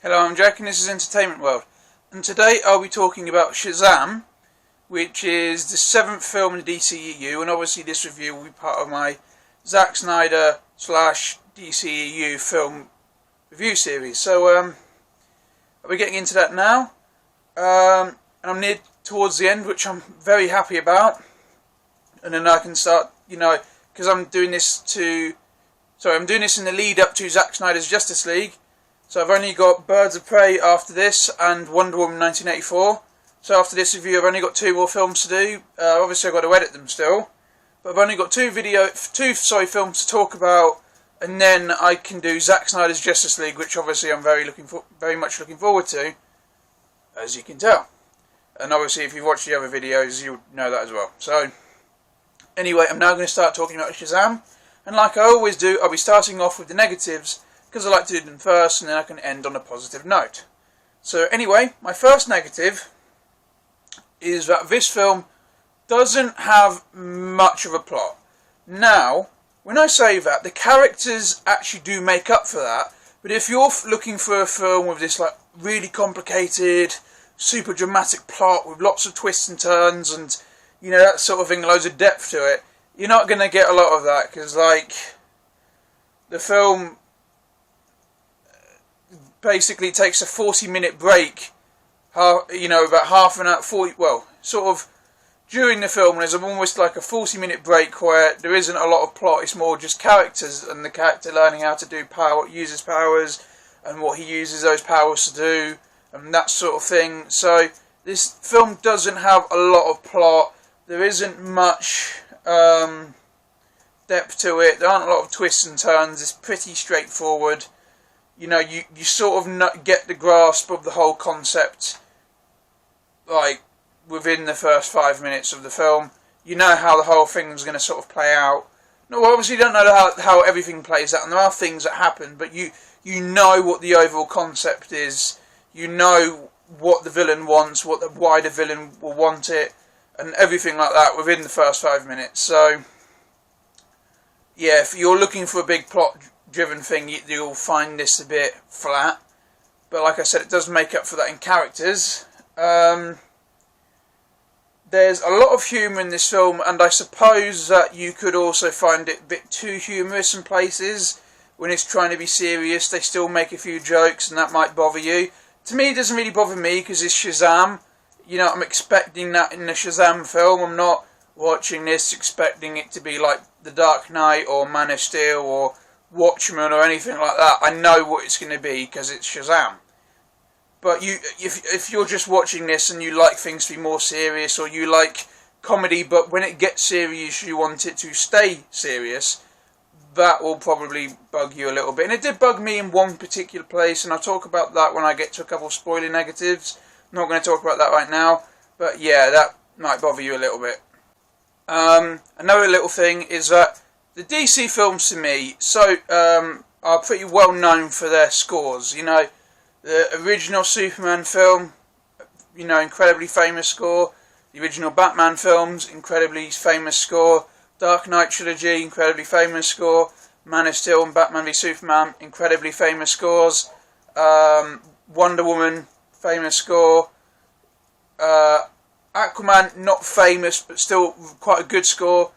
Hello, I'm Jack and this is Entertainment World, and today I'll be talking about SHAZAM, which is the 7th film in the DCEU, and obviously this review will be part of my Zack Snyder / DCEU film review series. So I'll be getting into that now, and I'm near towards the end, which I'm very happy about, and then I can start, because I'm doing this in the lead up to Zack Snyder's Justice League. So I've only got Birds of Prey after this and Wonder Woman 1984. So after this review I've only got 2 more films to do. Obviously I've got to edit them still. But I've only got two films to talk about, and then I can do Zack Snyder's Justice League, which obviously I'm very much looking forward to, as you can tell. And obviously if you've watched the other videos you'll know that as well. So anyway, I'm now going to start talking about SHAZAM. And like I always do, I'll be starting off with the negatives, because I like to do them first, and then I can end on a positive note. So anyway, my first negative is that this film doesn't have much of a plot. Now, when I say that, the characters actually do make up for that, but if you're looking for a film with this like really complicated, super dramatic plot with lots of twists and turns and that sort of thing, loads of depth to it, you're not going to get a lot of that, because the film basically takes a 40-minute break, about half an hour, during the film there's almost like a 40-minute break where there isn't a lot of plot. It's more just characters and the character learning how to use his powers and what he uses those powers to do and that sort of thing. So this film doesn't have a lot of plot. There isn't much depth to it. There aren't a lot of twists and turns. It's pretty straightforward. You sort of get the grasp of the whole concept, within the first 5 minutes of the film. You know how the whole thing's going to sort of play out. No, obviously you don't know how everything plays out, and there are things that happen, but you know what the overall concept is. You know what the villain wants, why the villain will want it, and everything like that within the first 5 minutes. So, yeah, if you're looking for a big plot-driven thing, you'll find this a bit flat. But like I said, it does make up for that in characters. There's a lot of humour in this film, and I suppose that you could also find it a bit too humorous in places. When it's trying to be serious, they still make a few jokes, and that might bother you. To me, it doesn't really bother me, because it's SHAZAM. I'm expecting that in the SHAZAM film. I'm not watching this expecting it to be like The Dark Knight or Man of Steel or Watchmen or anything like that. I know what it's going to be because it's SHAZAM. But if you're just watching this and you like things to be more serious, or you like comedy but when it gets serious you want it to stay serious, that will probably bug you a little bit. And it did bug me in one particular place, and I'll talk about that when I get to a couple of spoiler negatives. I'm not going to talk about that right now, but yeah, that might bother you a little bit. Another little thing is that the DC films to me are pretty well known for their scores. The original Superman film, incredibly famous score. The original Batman films, incredibly famous score. Dark Knight trilogy, incredibly famous score. Man of Steel and Batman v Superman, incredibly famous scores. Wonder Woman, famous score. Aquaman, not famous but still quite a good score.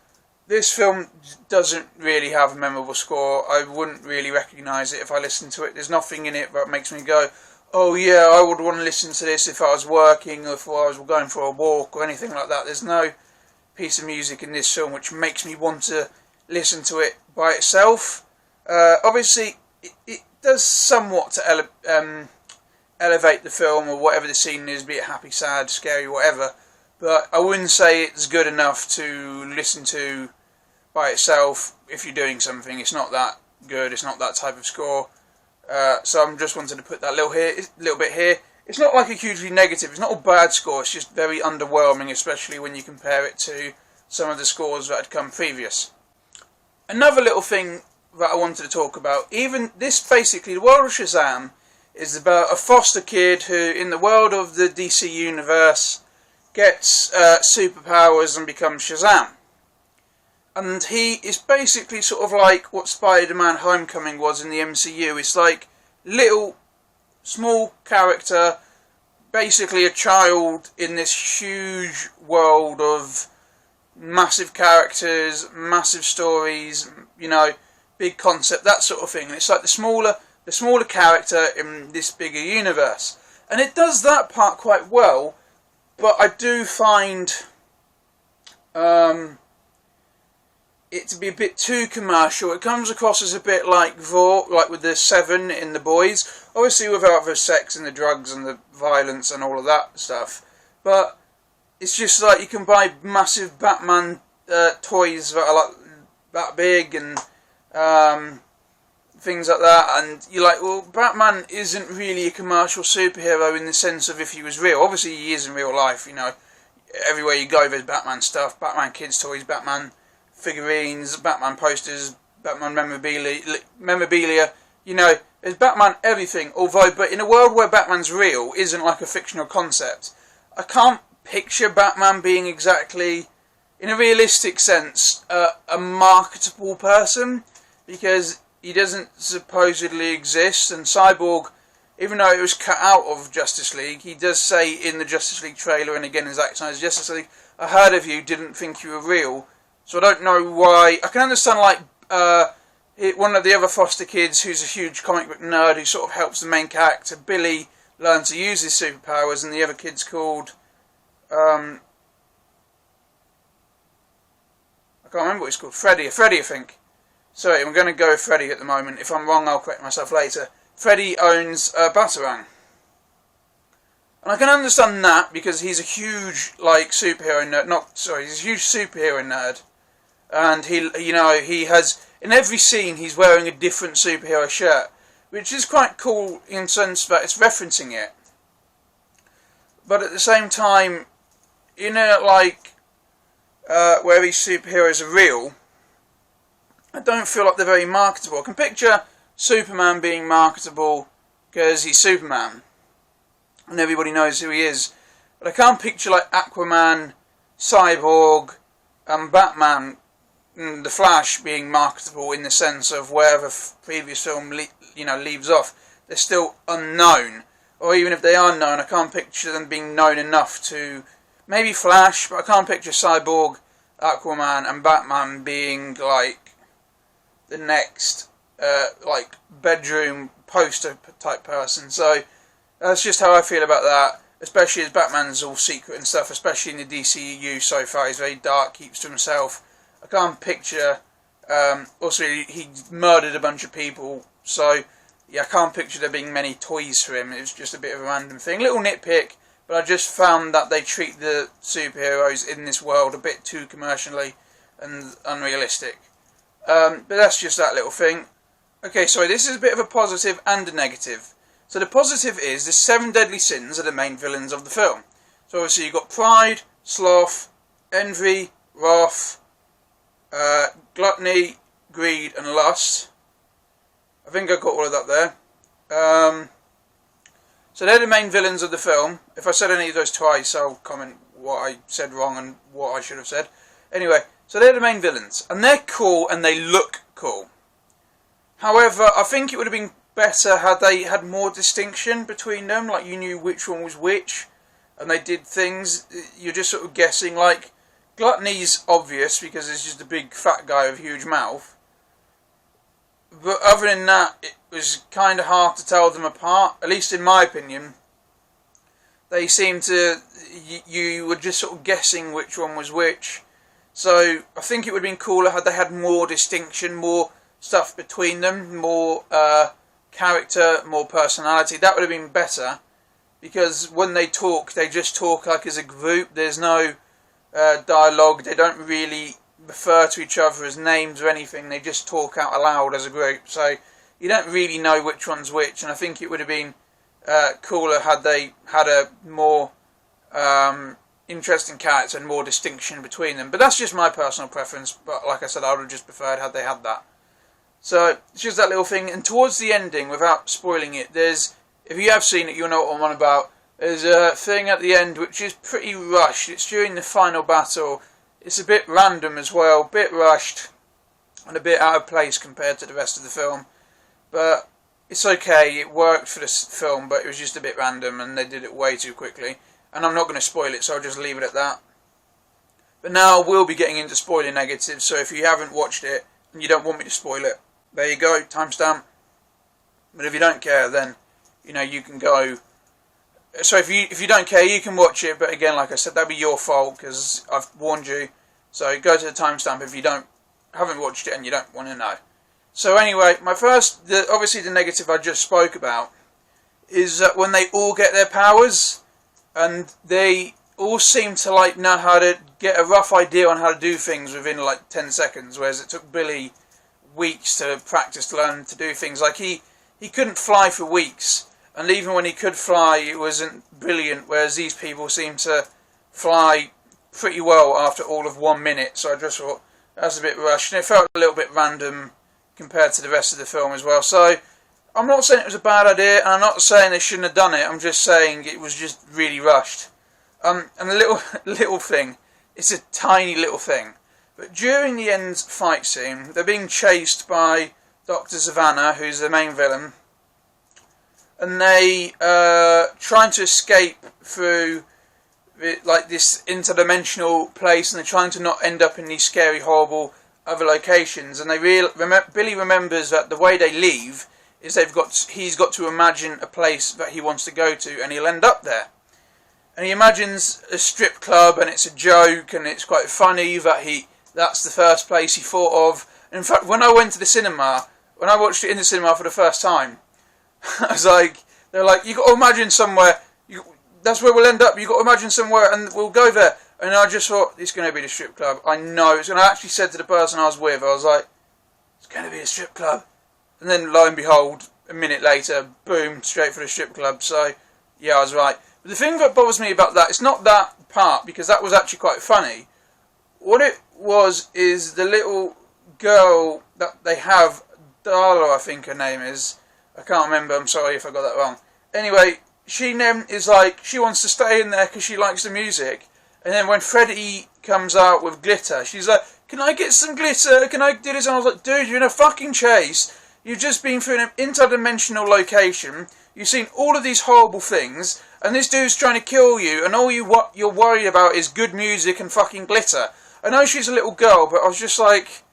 This film doesn't really have a memorable score. I wouldn't really recognise it if I listened to it. There's nothing in it that makes me go, oh yeah, I would want to listen to this if I was working or if I was going for a walk or anything like that. There's no piece of music in this film which makes me want to listen to it by itself. Obviously, it does somewhat to elevate the film or whatever the scene is, be it happy, sad, scary, whatever. But I wouldn't say it's good enough to listen to by itself if you're doing something. It's not that good. It's not that type of score. So I'm just wanted to put that little bit here. It's not like a hugely negative. It's not a bad score. It's just very underwhelming, especially when you compare it to some of the scores that had come previous. Another little thing that I wanted to talk about. The world of SHAZAM is about a foster kid who, in the world of the DC universe, gets superpowers and becomes SHAZAM. And he is basically sort of like what Spider-Man Homecoming was in the MCU. It's like little small character, basically a child in this huge world of massive characters, massive stories, you know, big concept, that sort of thing. And it's like the smaller character in this bigger universe. And it does that part quite well, but I do find it to be a bit too commercial. It comes across as a bit like with the Seven in The Boys, obviously without the sex and the drugs and the violence and all of that stuff, but it's just like you can buy massive Batman toys that are like that big and things like that, and you're like, well, Batman isn't really a commercial superhero in the sense of if he was real. Obviously he is in real life, you know, everywhere you go there's Batman stuff, Batman kids toys, Batman figurines, Batman posters, Batman memorabilia, you know, there's Batman everything, but in a world where Batman's real, isn't like a fictional concept, I can't picture Batman being exactly, in a realistic sense, a marketable person, because he doesn't supposedly exist, and Cyborg, even though it was cut out of Justice League, he does say in the Justice League trailer, and again in Zack Snyder's Justice League, I heard of you, didn't think you were real. So I don't know why. I can understand, like, one of the other foster kids who's a huge comic book nerd who sort of helps the main character, Billy, learn to use his superpowers, and the other kid's called, I can't remember what he's called, Freddy, I think. Sorry, I'm going to go with Freddy at the moment. If I'm wrong, I'll correct myself later. Freddy owns Batarang. And I can understand that, because he's a huge, like, superhero nerd. He's a huge superhero nerd. And he has, in every scene, he's wearing a different superhero shirt, which is quite cool in the sense that it's referencing it. But at the same time, where these superheroes are real, I don't feel like they're very marketable. I can picture Superman being marketable because he's Superman and everybody knows who he is, but I can't picture like Aquaman, Cyborg and Batman and The Flash being marketable in the sense of where the previous film leaves off. They're still unknown, or even if they are known, I can't picture them being known enough to, maybe Flash, but I can't picture Cyborg, Aquaman and Batman being like the next like bedroom poster type person. So that's just how I feel about that, especially as Batman's all secret and stuff, especially in the DCEU so far. He's very dark, keeps to himself. I can't picture, also he murdered a bunch of people, so yeah, I can't picture there being many toys for him. It was just a bit of a random thing, little nitpick, but I just found that they treat the superheroes in this world a bit too commercially and unrealistic. But that's just that little thing. Okay, so this is a bit of a positive and a negative. So the positive is the 7 deadly sins are the main villains of the film. So obviously you've got pride, sloth, envy, wrath, gluttony, greed and lust. I think I got all of that there. So they're the main villains of the film. If I said any of those twice, I'll comment what I said wrong and what I should have said. Anyway, so they're the main villains. And they're cool and they look cool. However, I think it would have been better had they had more distinction between them. Like you knew which one was which. And they did things. You're just sort of guessing. Like, gluttony's obvious because it's just a big fat guy with a huge mouth. But other than that, it was kind of hard to tell them apart. At least in my opinion. They seemed to... You were just sort of guessing which one was which. So I think it would have been cooler had they had more distinction, more stuff between them, more character, more personality. That would have been better. Because when they just talk like as a group. There's no dialogue. They don't really refer to each other as names or anything. They just talk out aloud as a group. So you don't really know which one's which. And I think it would have been cooler had they had a more interesting character and more distinction between them. But that's just my personal preference. But like I said, I would have just preferred had they had that. So it's just that little thing. And towards the ending, without spoiling it, there's, if you have seen it, you'll know what I'm on about. There's a thing at the end which is pretty rushed. It's during the final battle. It's a bit random as well, a bit rushed, and a bit out of place compared to the rest of the film. But it's okay, it worked for this film, but it was just a bit random and they did it way too quickly. And I'm not going to spoil it, so I'll just leave it at that. But now we'll be getting into spoiler negatives, so if you haven't watched it and you don't want me to spoil it, there you go, timestamp. But if you don't care, then, you know, you can go. So if you don't care, you can watch it, but again, like I said, that'd be your fault, because I've warned you. So go to the timestamp if you haven't watched it and you don't want to know. So anyway, obviously the negative I just spoke about is that when they all get their powers, and they all seem to like know how to get a rough idea on how to do things within like 10 seconds, whereas it took Billy weeks to practice to learn to do things. Like he couldn't fly for weeks, and even when he could fly, it wasn't brilliant, whereas these people seem to fly pretty well after all of 1 minute. So I just thought that's a bit rushed, and it felt a little bit random compared to the rest of the film as well. So I'm not saying it was a bad idea, and I'm not saying they shouldn't have done it. I'm just saying it was just really rushed. And a little thing, it's a tiny little thing, but during the end fight scene, they're being chased by Dr. Savannah, who's the main villain, and they trying to escape through like this interdimensional place, and they're trying to not end up in these scary, horrible other locations. And Billy remembers that the way they leave is he's got to imagine a place that he wants to go to, and he'll end up there. And he imagines a strip club, and it's a joke, and it's quite funny that that's the first place he thought of. And in fact, when I watched it in the cinema for the first time, I was like, they're like, you got to imagine somewhere, that's where we'll end up, you got to imagine somewhere, and we'll go there. And I just thought, it's going to be the strip club. I know it's going to. I actually said to the person I was with, I was like, it's going to be a strip club. And then lo and behold, a minute later, boom, straight for the strip club. So, yeah, I was right. But the thing that bothers me about that, it's not that part, because that was actually quite funny. What it was is the little girl that they have, Darla, I think her name is. I can't remember, I'm sorry if I got that wrong. Anyway, she is like, she wants to stay in there because she likes the music. And then when Freddy comes out with glitter, she's like, can I get some glitter? Can I do this? And I was like, dude, you're in a fucking chase. You've just been through an interdimensional location. You've seen all of these horrible things. And this dude's trying to kill you. And all you're worried about is good music and fucking glitter. I know she's a little girl, but I was just like,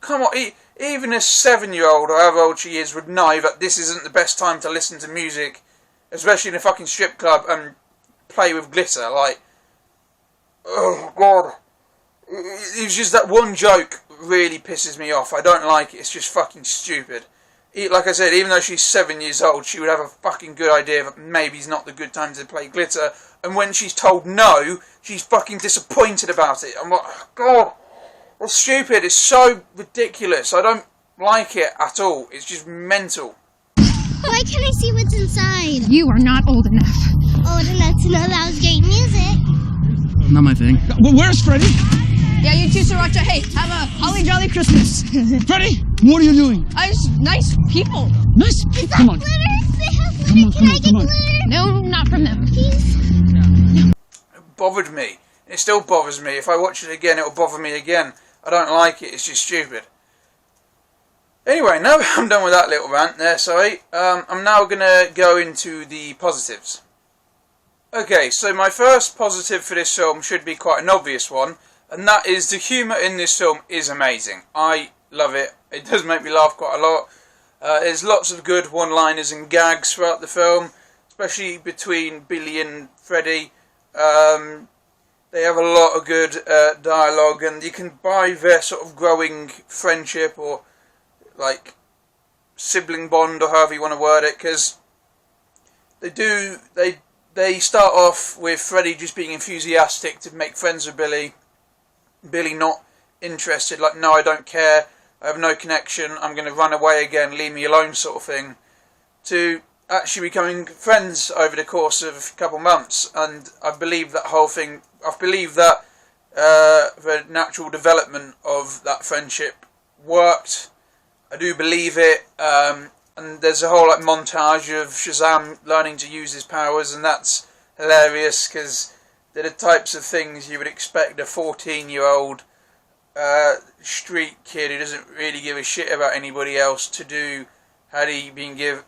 come on. Even a 7-year-old, or however old she is, would know that this isn't the best time to listen to music. Especially in a fucking strip club and play with glitter. Like, oh God. It's just that one joke really pisses me off. I don't like it. It's just fucking stupid. Like I said, even though she's 7 years old, she would have a fucking good idea that maybe it's not the good time to play glitter. And when she's told no, she's fucking disappointed about it. I'm like, oh God, it's stupid. It's so ridiculous. I don't like it at all. It's just mental. Why can't I see what's inside? You are not old enough. Old enough to know that was great music. Not my thing. Well, where's Freddy? Yeah, you too, Sriracha. Hey, have a holly jolly Christmas. Freddy, what are you doing? Nice people. Nice. Is that Come on. glitter? They have glitter. Can I get glitter? No, not from them. Please? It bothered me. It still bothers me. If I watch it again, it'll bother me again. I don't like it. It's just stupid. Anyway, now I'm done with that little rant there, sorry. I'm now going to go into the positives. Okay, so my first positive for this film should be quite an obvious one, and that is the humour in this film is amazing. I love it. It does make me laugh quite a lot. There's lots of good one-liners and gags throughout the film, especially between Billy and Freddy. They have a lot of good dialogue, and you can buy their sort of growing friendship or like sibling bond, or however you want to word it, because they start off with Freddy just being enthusiastic to make friends with Billy. Billy not interested, like, no, I don't care, I have no connection, I'm going to run away again, leave me alone sort of thing, to actually becoming friends over the course of a couple months. And I believe that whole thing, I believe that the natural development of that friendship worked. I do believe it, and there's a whole like montage of SHAZAM learning to use his powers, and that's hilarious because they're the types of things you would expect a 14-year-old street kid who doesn't really give a shit about anybody else had he been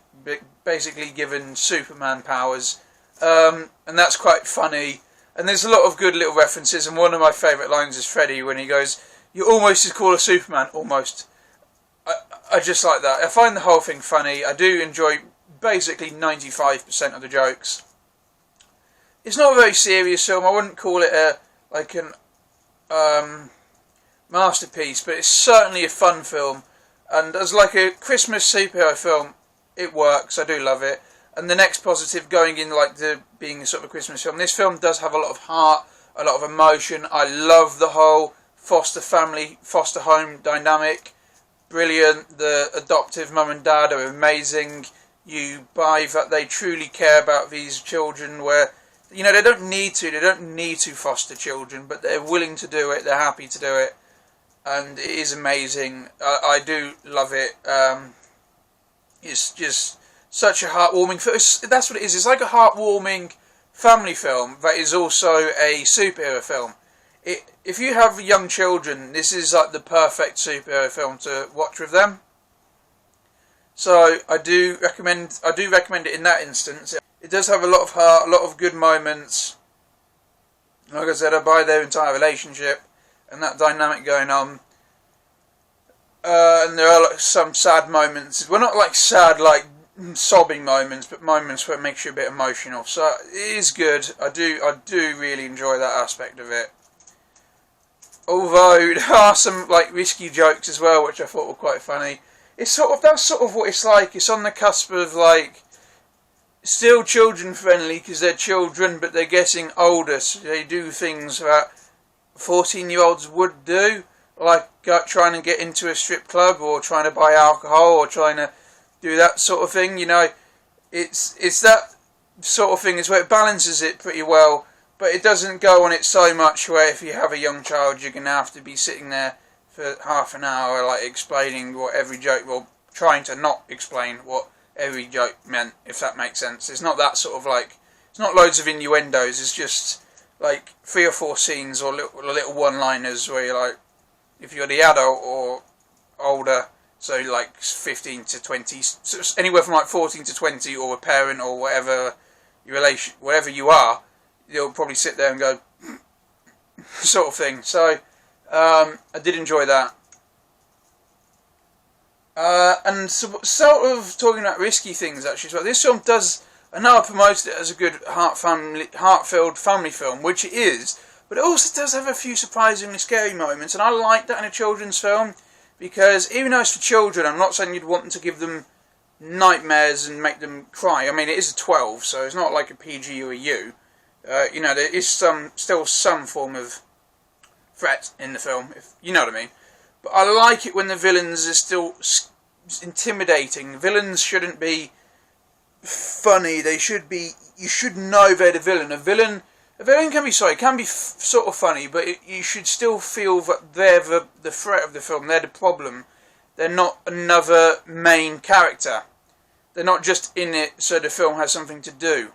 basically given Superman powers, and that's quite funny. And there's a lot of good little references, and one of my favourite lines is Freddy when he goes, "You're almost as cool as Superman, almost." I just like that. I find the whole thing funny. I do enjoy basically 95% of the jokes. It's not a very serious film. I wouldn't call it an masterpiece, but it's certainly a fun film. And as like a Christmas superhero film, it works. I do love it. And the next positive, going in being a sort of a Christmas film, this film does have a lot of heart, a lot of emotion. I love the whole foster family, foster home dynamic. Brilliant. The adoptive mum and dad are amazing. You buy that they truly care about these children, where they don't need to foster children, but they're willing to do it, they're happy to do it, and it is amazing. I do love it. It's just such a heartwarming film. That's what it is. It's like a heartwarming family film that is also a superhero film. If you have young children, this is like the perfect superhero film to watch with them. So I do recommend it in that instance. It does have a lot of heart, a lot of good moments. Like I said, I buy their entire relationship and that dynamic going on. And there are some sad moments. Well, not like sad, like sobbing moments, but moments where it makes you a bit emotional. So it is good. I do really enjoy that aspect of it. Although there are some risky jokes as well, which I thought were quite funny. That's sort of what it's like. It's on the cusp of still children friendly because they're children, but they're getting older, so they do things that 14-year-olds would do, like trying to get into a strip club or trying to buy alcohol or trying to do that sort of thing. It's that sort of thing is where it balances it pretty well, but it doesn't go on it so much where if you have a young child, you're going to have to be sitting there for half an hour explaining what every joke, or trying to not explain what every joke meant, if that makes sense. It's not that sort of it's not loads of innuendos, it's just 3 or 4 scenes or little one-liners where you're if you're the adult or older, so 15 to 20, so anywhere from 14 to 20, or a parent or whatever whatever you are, you'll probably sit there and go sort of thing. So I did enjoy that. And sort of talking about risky things actually as well. This film does, I know I promoted it as a good heart-filled family film, which it is, but it also does have a few surprisingly scary moments, and I like that in a children's film, because even though it's for children, I'm not saying you'd want to give them nightmares and make them cry. I mean, it is a 12, so it's not like a PG or a U. There is still some form of threat in the film, if you know what I mean. But I like it when the villains are still intimidating. Villains shouldn't be funny. They should be. You should know they're the villain. A villain can be sort of funny, but you should still feel that they're the threat of the film. They're the problem. They're not another main character. They're not just in it so the film has something to do.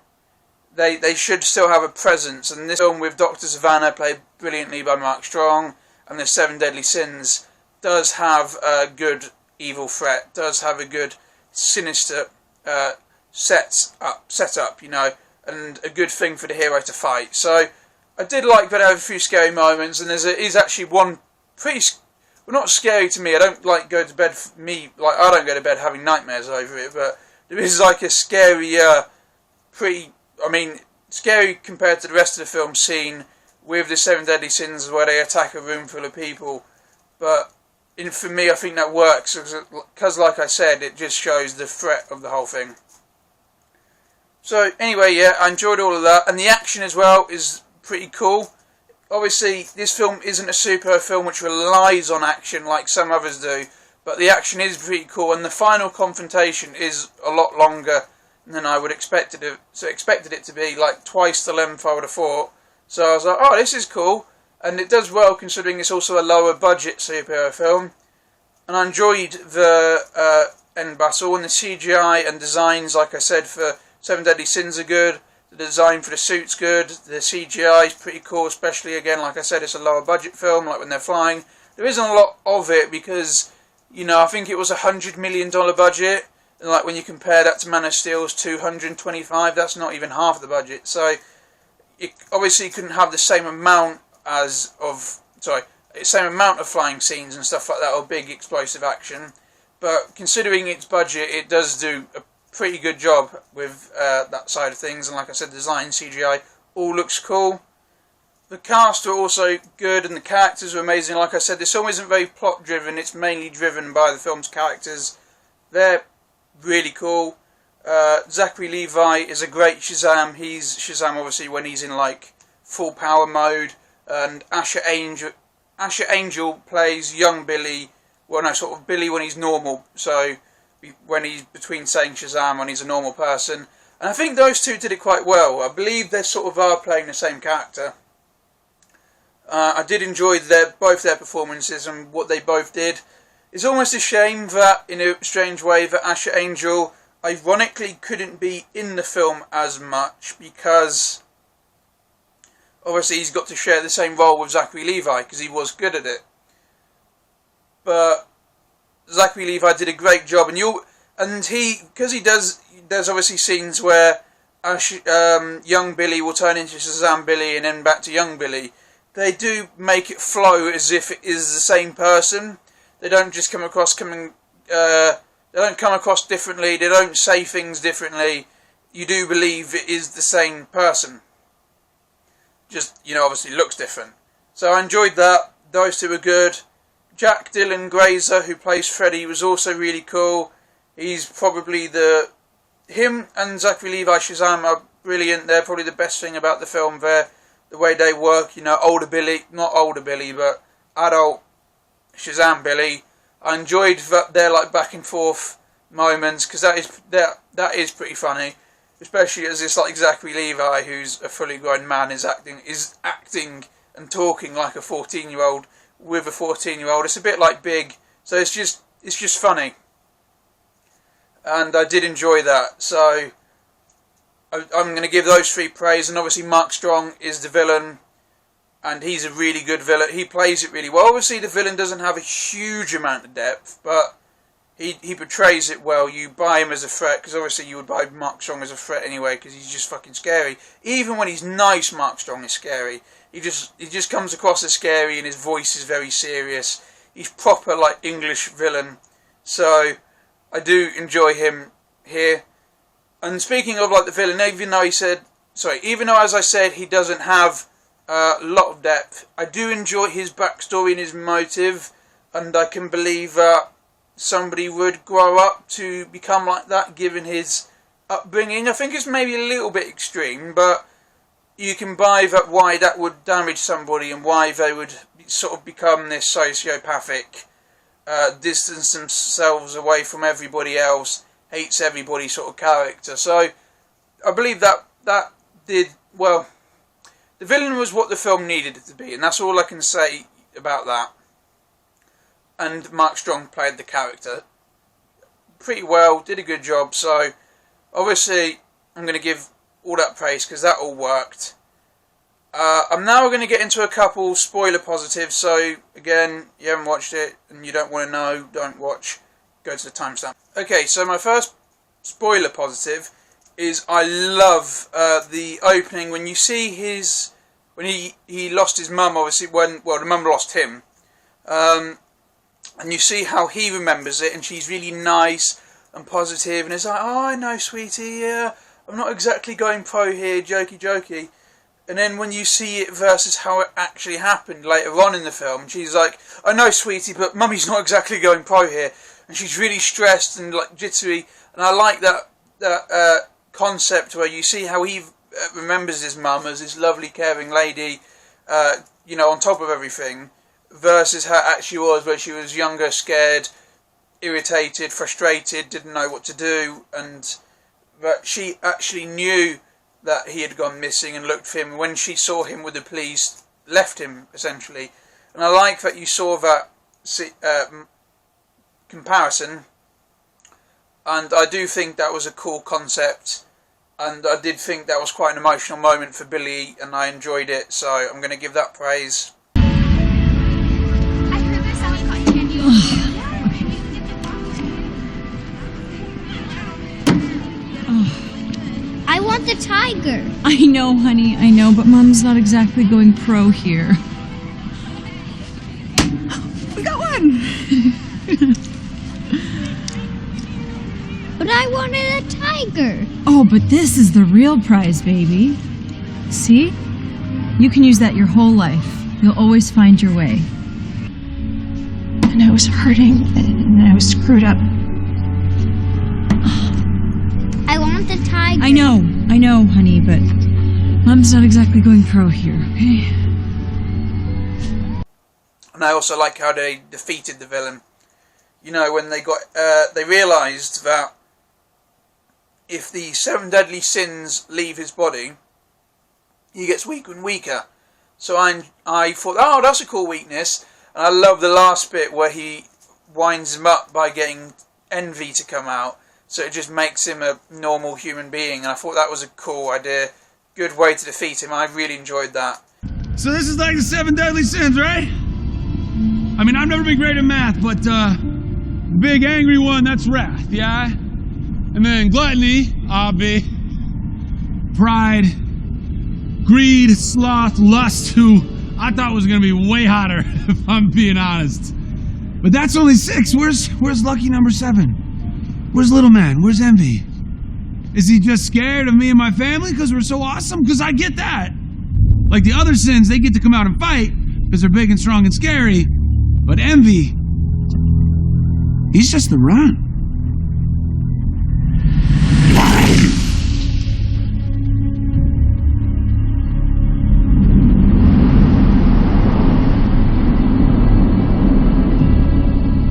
They should still have a presence. And this film with Dr. Savannah, played brilliantly by Mark Strong, and the 7 Deadly Sins, does have a good evil threat, does have a good sinister setup, and a good thing for the hero to fight. So I did like that. I have a few scary moments, and is actually one pretty, well, not scary to me. I don't go to bed. I don't go to bed having nightmares over it, but there is a scary, scary compared to the rest of the film scene with the 7 Deadly Sins where they attack a room full of people. But for me, I think that works because, like I said, it just shows the threat of the whole thing. So anyway, yeah, I enjoyed all of that, and the action as well is pretty cool. Obviously, this film isn't a superhero film which relies on action like some others do, but the action is pretty cool, and the final confrontation is a lot longer than I would expected it to be, twice the length I would have thought. So I was like, oh, this is cool, and it does well considering it's also a lower budget superhero film. And I enjoyed the end battle, and the CGI and designs, like I said, for 7 Deadly Sins are good. The design for the suit's good. The CGI is pretty cool, especially, again, like I said, it's a lower budget film, like when they're flying. there isn't a lot of it because, you know, I think it was $100 million budget, and like when you compare that to Man of Steel's 225, that's not even half the budget. So it obviously couldn't have the same amount same amount of flying scenes and stuff like that, or big explosive action. But considering its budget, it does do a pretty good job with that side of things. And like I said, design, CGI, all looks cool. The cast are also good and the characters are amazing. Like I said, this film isn't very plot driven, it's mainly driven by the film's characters. They're really cool. Zachary Levi is a great Shazam. He's Shazam obviously when he's in like full power mode. And Asher Angel plays young Billy. Well, no, sort of Billy when he's normal. So when he's between saying Shazam when he's a normal person. And I think those two did it quite well. I believe they sort of are playing the same character. I did enjoy both their performances and what they both did. It's almost a shame that, in a strange way, that Asher Angel ironically couldn't be in the film as much because obviously he's got to share the same role with Zachary Levi because he was good at it. But Zachary Levi did a great job, there's obviously scenes where young Billy will turn into Shazam Billy and then back to young Billy. They do make it flow as if it is the same person. They don't just come across differently. They don't say things differently. You do believe it is the same person. Just, you know, obviously looks different. So I enjoyed that. Those two were good. Jack Dylan Grazer, who plays Freddy, was also really cool. He's probably him and Zachary Levi Shazam are brilliant. They're probably the best thing about the film there. The way they work, you know, not older Billy, but adult Shazam Billy. I enjoyed their like back and forth moments because that is pretty funny, especially as it's like Zachary Levi, who's a fully grown man, is acting and talking like a 14-year-old with a 14-year-old. It's a bit like Big, so it's just funny, and I did enjoy that. So I'm going to give those three praise, and obviously Mark Strong is the villain, and he's a really good villain. He plays it really well. Obviously the villain doesn't have a huge amount of depth, but he portrays it well. You buy him as a threat, because obviously you would buy Mark Strong as a threat anyway, because he's just fucking scary. Even when he's nice, Mark Strong is scary. He just comes across as scary, and his voice is very serious. He's proper like English villain, so I do enjoy him here. And speaking of like the villain, even though as I said he doesn't have a lot of depth, I do enjoy his backstory and his motive, and I can believe that somebody would grow up to become like that given his upbringing. I think it's maybe a little bit extreme, but you can buy that why that would damage somebody and why they would sort of become this sociopathic, distance themselves away from everybody else, hates everybody sort of character. So I believe that did well. The villain was what the film needed it to be, and that's all I can say about that. And Mark Strong played the character pretty well, did a good job. So obviously I'm going to give all that praise because that all worked. I'm now going to get into a couple spoiler positives. So again, you haven't watched it and you don't want to know, don't watch. Go to the timestamp. Okay, so my first spoiler positive is I love the opening when you see when he lost his mum, obviously the mum lost him, and you see how he remembers it, and she's really nice and positive, and it's like, oh, I know, sweetie, yeah, I'm not exactly going pro here, jokey. And then when you see it versus how it actually happened later on in the film, she's like, I know, sweetie, but mummy's not exactly going pro here. And she's really stressed and like jittery, and I like that concept where you see how he remembers his mum as this lovely, caring lady, you know, on top of everything, versus how it actually was, where she was younger, scared, irritated, frustrated, didn't know what to do, and that she actually knew that he had gone missing and looked for him. When she saw him with the police, left him essentially, and I like that you saw that comparison, and I do think that was a cool concept, and I did think that was quite an emotional moment for Billy, and I enjoyed it, so I'm going to give that praise. I heard tiger. I know, honey, I know, but Mom's not exactly going pro here. We got one! But I wanted a tiger. Oh, but this is the real prize, baby. See? You can use that your whole life. You'll always find your way. And I was hurting, and I was screwed up. I want the tiger. I know, honey, but Mom's not exactly going pro here, okay? And I also like how they defeated the villain. You know, when they realised that if the 7 deadly sins leave his body, he gets weaker and weaker. So I thought, oh, that's a cool weakness. And I love the last bit where he winds him up by getting envy to come out. So it just makes him a normal human being. And I thought that was a cool idea. Good way to defeat him. I really enjoyed that. So this is like the 7 deadly sins, right? I mean, I've never been great at math, but the big angry one, that's wrath, yeah? And then gluttony, obvi, pride, greed, sloth, lust, who I thought was gonna be way hotter, if I'm being honest. But that's only 6. Where's lucky number 7? Where's little man? Where's envy? Is he just scared of me and my family because we're so awesome? Because I get that. Like the other sins, they get to come out and fight because they're big and strong and scary. But envy, he's just the run.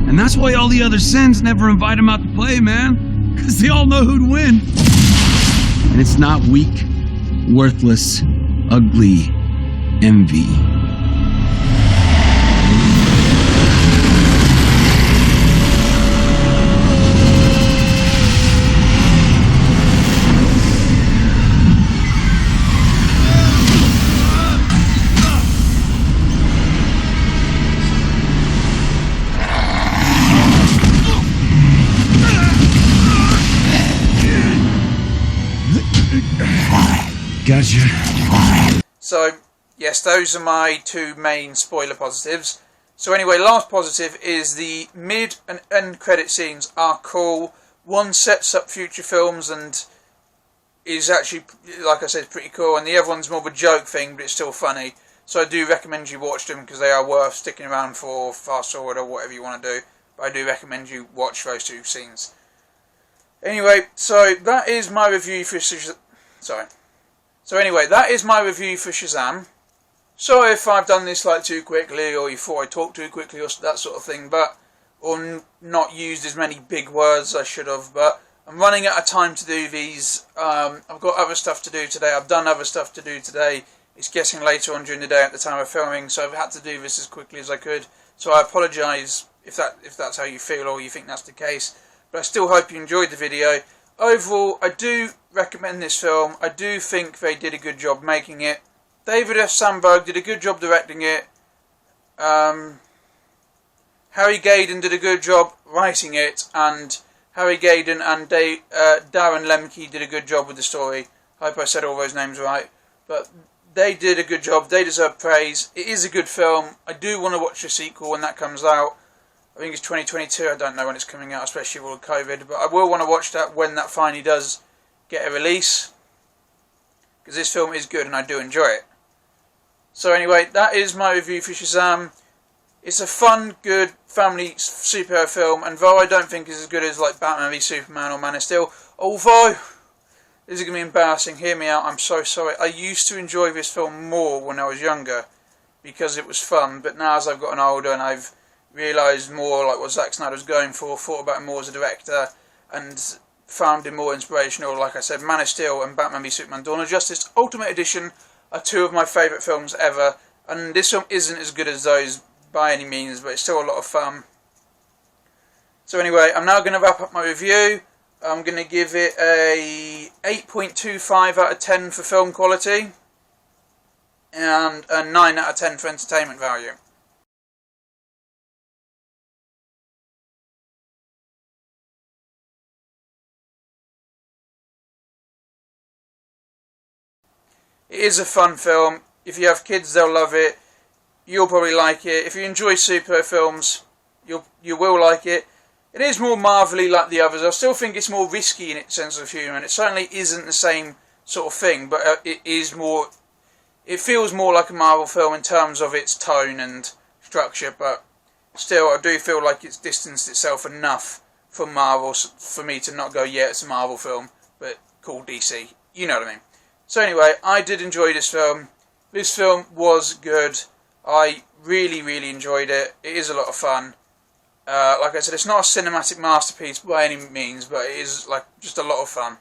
And that's why all the other sins never invite him out to play, man. Because they all know who'd win. And it's not weak, worthless, ugly envy. Gotcha. So, yes, those are my 2 main spoiler positives. So anyway, last positive is the mid and end credit scenes are cool. One sets up future films and is actually, like I said, pretty cool. And the other one's more of a joke thing, but it's still funny. So I do recommend you watch them because they are worth sticking around for, fast forward or whatever you want to do. But I do recommend you watch those 2 scenes. Anyway, so that is my review for So anyway, that is my review for Shazam. Sorry if I've done this like too quickly, or you thought I talked too quickly, or that sort of thing, or not used as many big words as I should have, but I'm running out of time to do these. I've got other stuff to do today. I've done other stuff to do today. It's getting later on during the day at the time of filming, so I've had to do this as quickly as I could. So I apologise if that's how you feel or you think that's the case. But I still hope you enjoyed the video. Overall, I do recommend this film. I do think they did a good job making it. David F. Sandberg did a good job directing it. Harry Gayden did a good job writing it, and Harry Gayden and Darren Lemke did a good job with the story. I hope I said all those names right. But they did a good job. They deserve praise. It is a good film. I do want to watch the sequel when that comes out. I think it's 2022. I don't know when it's coming out, especially with all the COVID. But I will want to watch that when that finally does get a release. Because this film is good and I do enjoy it. So anyway, that is my review for Shazam. It's a fun, good, family superhero film. And though I don't think it's as good as like Batman v Superman or Man of Steel, although this is going to be embarrassing, hear me out, I'm so sorry. I used to enjoy this film more when I was younger because it was fun. But now as I've gotten older and I've realised more like what Zack Snyder was going for, thought about him more as a director, and found him more inspirational. Like I said, Man of Steel and Batman v Superman Dawn of Justice Ultimate Edition are 2 of my favourite films ever, and this film isn't as good as those by any means, but it's still a lot of fun. So anyway, I'm now going to wrap up my review. I'm going to give it a 8.25 out of 10 for film quality, and a 9 out of 10 for entertainment value. It is a fun film. If you have kids, they'll love it. You'll probably like it. If you enjoy superhero films, you will like it. It is more Marvel-y like the others. I still think it's more risky in its sense of humour, and it certainly isn't the same sort of thing, but it is more. It feels more like a Marvel film in terms of its tone and structure, but still, I do feel like it's distanced itself enough from Marvel for me to not go, yeah, it's a Marvel film, but called DC. You know what I mean. So anyway, I did enjoy this film. This film was good. I really, really enjoyed it. It is a lot of fun. Like I said, it's not a cinematic masterpiece by any means, but it is like just a lot of fun.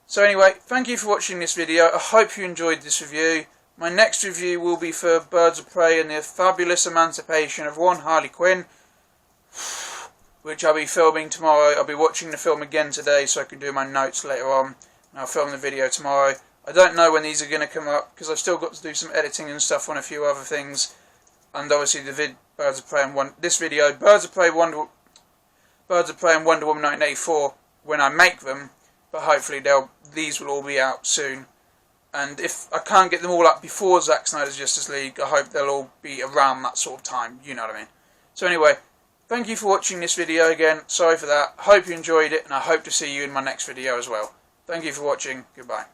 So anyway, thank you for watching this video. I hope you enjoyed this review. My next review will be for Birds of Prey and the Fabulous Emancipation of One Harley Quinn, which I'll be filming tomorrow. I'll be watching the film again today so I can do my notes later on, and I'll film the video tomorrow. I don't know when these are going to come up because I've still got to do some editing and stuff on a few other things, and obviously the Birds of Prey and Birds of Prey and Wonder Woman 1984 when I make them, but hopefully these will all be out soon. And if I can't get them all up before Zack Snyder's Justice League, I hope they'll all be around that sort of time, you know what I mean. So anyway, thank you for watching this video again, sorry for that, hope you enjoyed it, and I hope to see you in my next video as well. Thank you for watching, goodbye.